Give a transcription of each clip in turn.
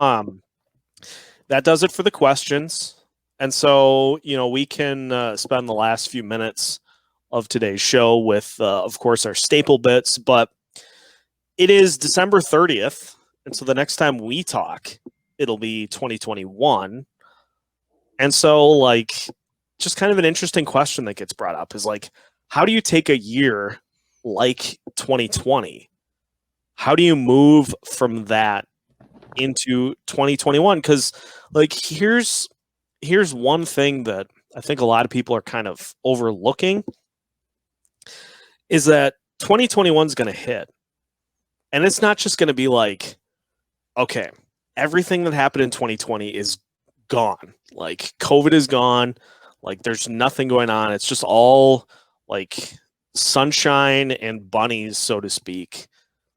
Um, that does it for the questions. And so, we can spend the last few minutes of today's show with, of course, our staple bits, but it is December 30th. And so the next time we talk, it'll be 2021. And so, just kind of an interesting question that gets brought up is how do you take a year like 2020? How do you move from that into 2021? Because here's one thing that I think a lot of people are kind of overlooking is that 2021 is going to hit, and it's not just going to be okay, everything that happened in 2020 is gone. COVID is gone. There's nothing going on. It's just all sunshine and bunnies, so to speak.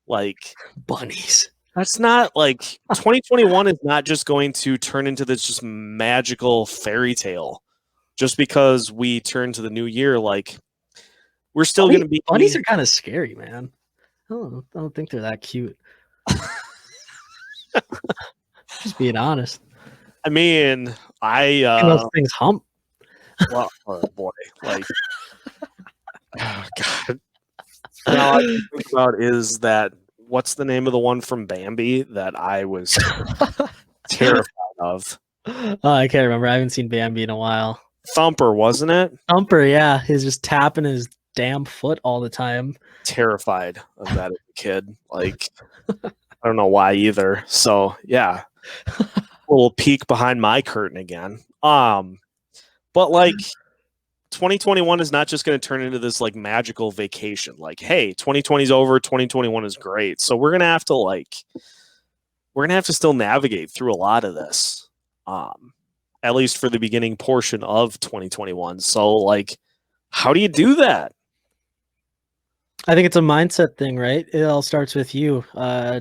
Bunnies. That's not 2021 is not just going to turn into this just magical fairy tale just because we turn to the new year. We're still going to be. Bunnies are kind of scary, man. I don't think they're that cute. Just being honest. I mean, those things hump. Well, oh boy, oh God. Now I think about is that what's the name of the one from Bambi that I was terrified of? I can't remember. I haven't seen Bambi in a while. Thumper, wasn't it? Thumper, yeah. He's just tapping his damn foot all the time. Terrified of that as a kid. I don't know why either. So yeah, a little peek behind my curtain again. But 2021 is not just going to turn into this magical vacation. Hey, 2020 is over, 2021 is great. So we're gonna have to still navigate through a lot of this, at least for the beginning portion of 2021. So how do you do that? I think it's a mindset thing, right? It all starts with you.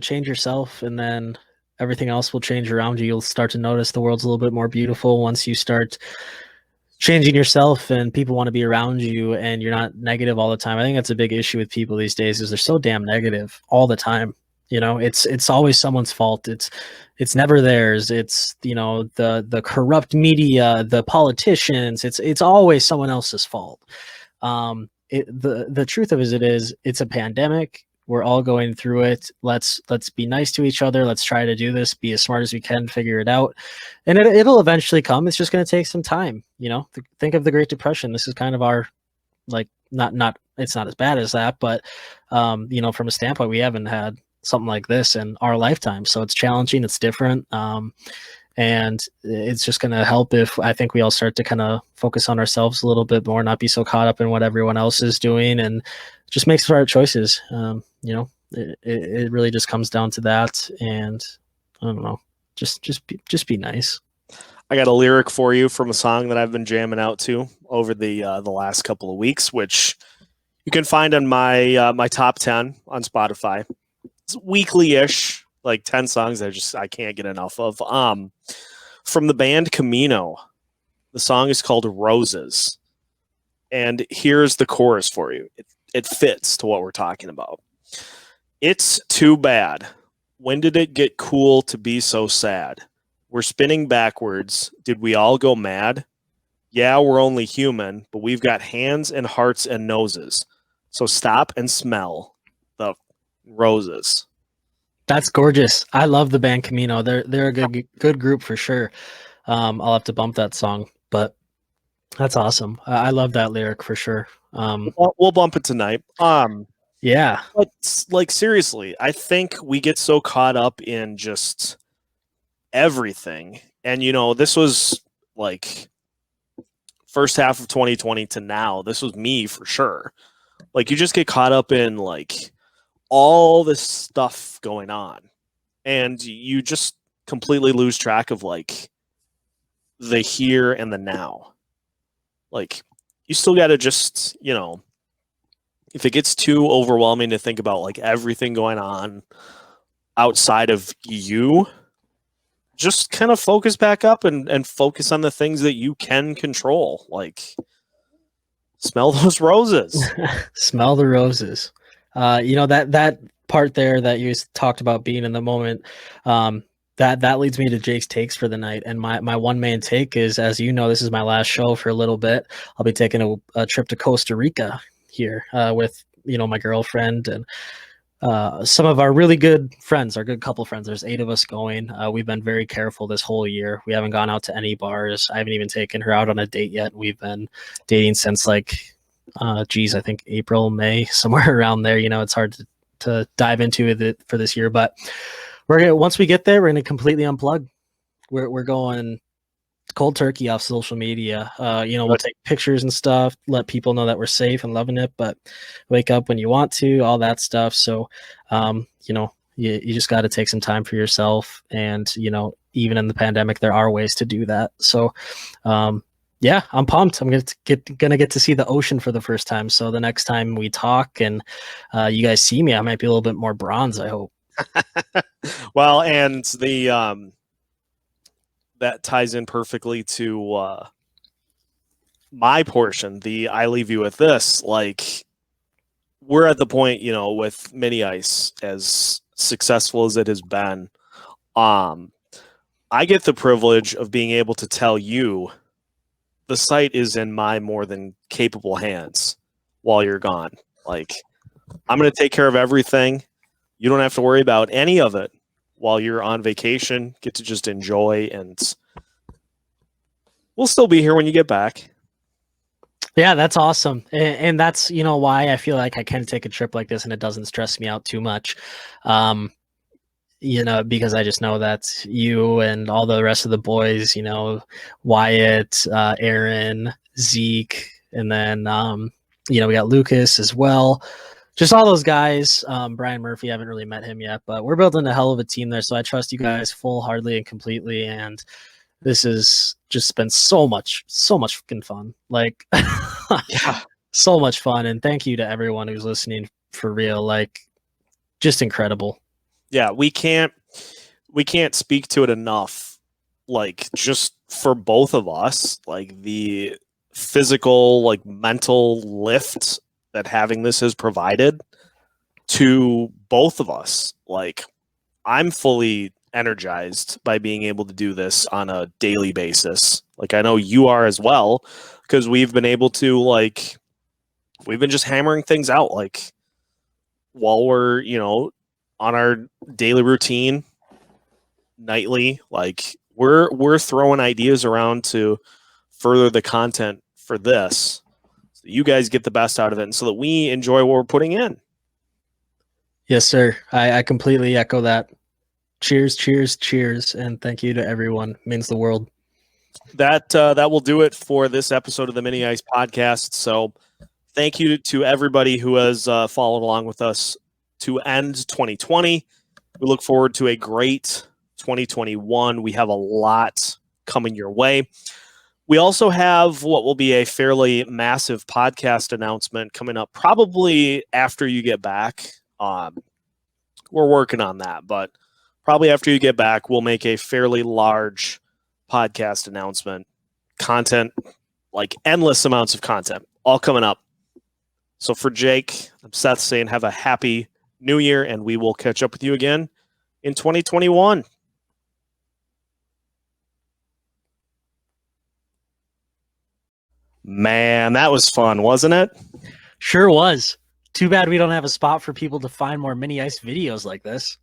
Change yourself, and then everything else will change around you. You'll start to notice the world's a little bit more beautiful once you start changing yourself and people want to be around you and you're not negative all the time. I think that's a big issue with people these days is they're so damn negative all the time. It's always someone's fault. It's never theirs. It's, the corrupt media, the politicians, it's always someone else's fault. The truth of it is it's a pandemic. We're all going through it. Let's be nice to each other. Let's try to do this, be as smart as we can, figure it out. And it'll eventually come. It's just going to take some time. Think of the Great Depression. This is kind of our, not it's not as bad as that, but, from a standpoint, we haven't had something like this in our lifetime. So it's challenging. It's different. And it's just going to help if I think we all start to kind of focus on ourselves a little bit more, not be so caught up in what everyone else is doing, and just make smart choices. It really just comes down to that. And I don't know, just be nice. I got a lyric for you from a song that I've been jamming out to over the last couple of weeks, which you can find on my my top 10 on Spotify. It's weekly-ish. 10 songs I can't get enough of. From the band Camino. The song is called Roses. And here's the chorus for you. It fits to what we're talking about. It's too bad. When did it get cool to be so sad? We're spinning backwards. Did we all go mad? Yeah, we're only human, but we've got hands and hearts and noses. So stop and smell the roses. That's gorgeous. I love the band Camino. They're a good group for sure. I'll have to bump that song, but that's awesome. I love that lyric for sure. We'll bump it tonight. Yeah. But seriously, I think we get so caught up in just everything. And this was first half of 2020 to now. This was me for sure. You just get caught up in all this stuff going on, and you just completely lose track of the here and the now. You still got to just, if it gets too overwhelming to think about everything going on outside of you, just kind of focus back up and focus on the things that you can control. Smell those roses. Smell the roses. That part there that you talked about being in the moment, That leads me to Jake's takes for the night. And my one main take is, as you know, this is my last show for a little bit. I'll be taking a trip to Costa Rica here with my girlfriend and some of our really good friends, our good couple friends. There's 8 of us going. We've been very careful this whole year. We haven't gone out to any bars. I haven't even taken her out on a date yet. We've been dating since I think April, May, somewhere around there. It's hard to dive into it for this year, but once we get there, we're gonna completely unplug. We're going cold turkey off social media. We'll take pictures and stuff, let people know that we're safe and loving it, but wake up when you want to, all that stuff. So, you just got to take some time for yourself. And, even in the pandemic, there are ways to do that. So, yeah, I'm pumped. I'm gonna get to see the ocean for the first time. So the next time we talk and you guys see me, I might be a little bit more bronze, I hope. Well, and the that ties in perfectly to my portion. The I leave you with this. Like, we're at the point, with mini ice, as successful as it has been. I get the privilege of being able to tell you the site is in my more than capable hands while you're gone. Like, I'm going to take care of everything. You don't have to worry about any of it while you're on vacation. Get to just enjoy, and we'll still be here when you get back. Yeah, that's awesome. And that's, why I feel like I can take a trip like this and it doesn't stress me out too much. Because I just know that you and all the rest of the boys, Wyatt, Aaron, Zeke, and then, we got Lucas as well. Just all those guys. Brian Murphy, I haven't really met him yet, but we're building a hell of a team there. So I trust you guys full-heartedly and completely. And this has just been so much fucking fun. Like, Yeah. So much fun. And thank you to everyone who's listening, for real. Like, just incredible. Yeah, we can't speak to it enough. Like, just for both of us, like the physical, like mental lift that having this has provided to both of us. Like, I'm fully energized by being able to do this on a daily basis. Like, I know you are as well, because we've been able to, like, we've been just hammering things out, like, while we're, on our daily routine nightly. Like, we're throwing ideas around to further the content for this, so you guys get the best out of it, and so that we enjoy what we're putting in. Yes, sir. I completely echo that. Cheers, cheers, cheers, and thank you to everyone. It means the world. That will do it for this episode of the Mini Ice Podcast. So thank you to everybody who has followed along with us to end 2020. We look forward to a great 2021. We have a lot coming your way. We also have what will be a fairly massive podcast announcement coming up probably after you get back. We're working on that, but probably after you get back, we'll make a fairly large podcast announcement. Content, like endless amounts of content, all coming up. So for Jake, I'm Seth saying have a happy New Year, and we will catch up with you again in 2021. Man, that was fun, wasn't it? Sure was. Too bad we don't have a spot for people to find more mini ice videos like this.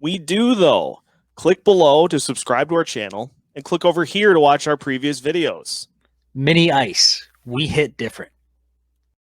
We do, though. Click below to subscribe to our channel, and click over here to watch our previous videos. Mini ice. We hit different.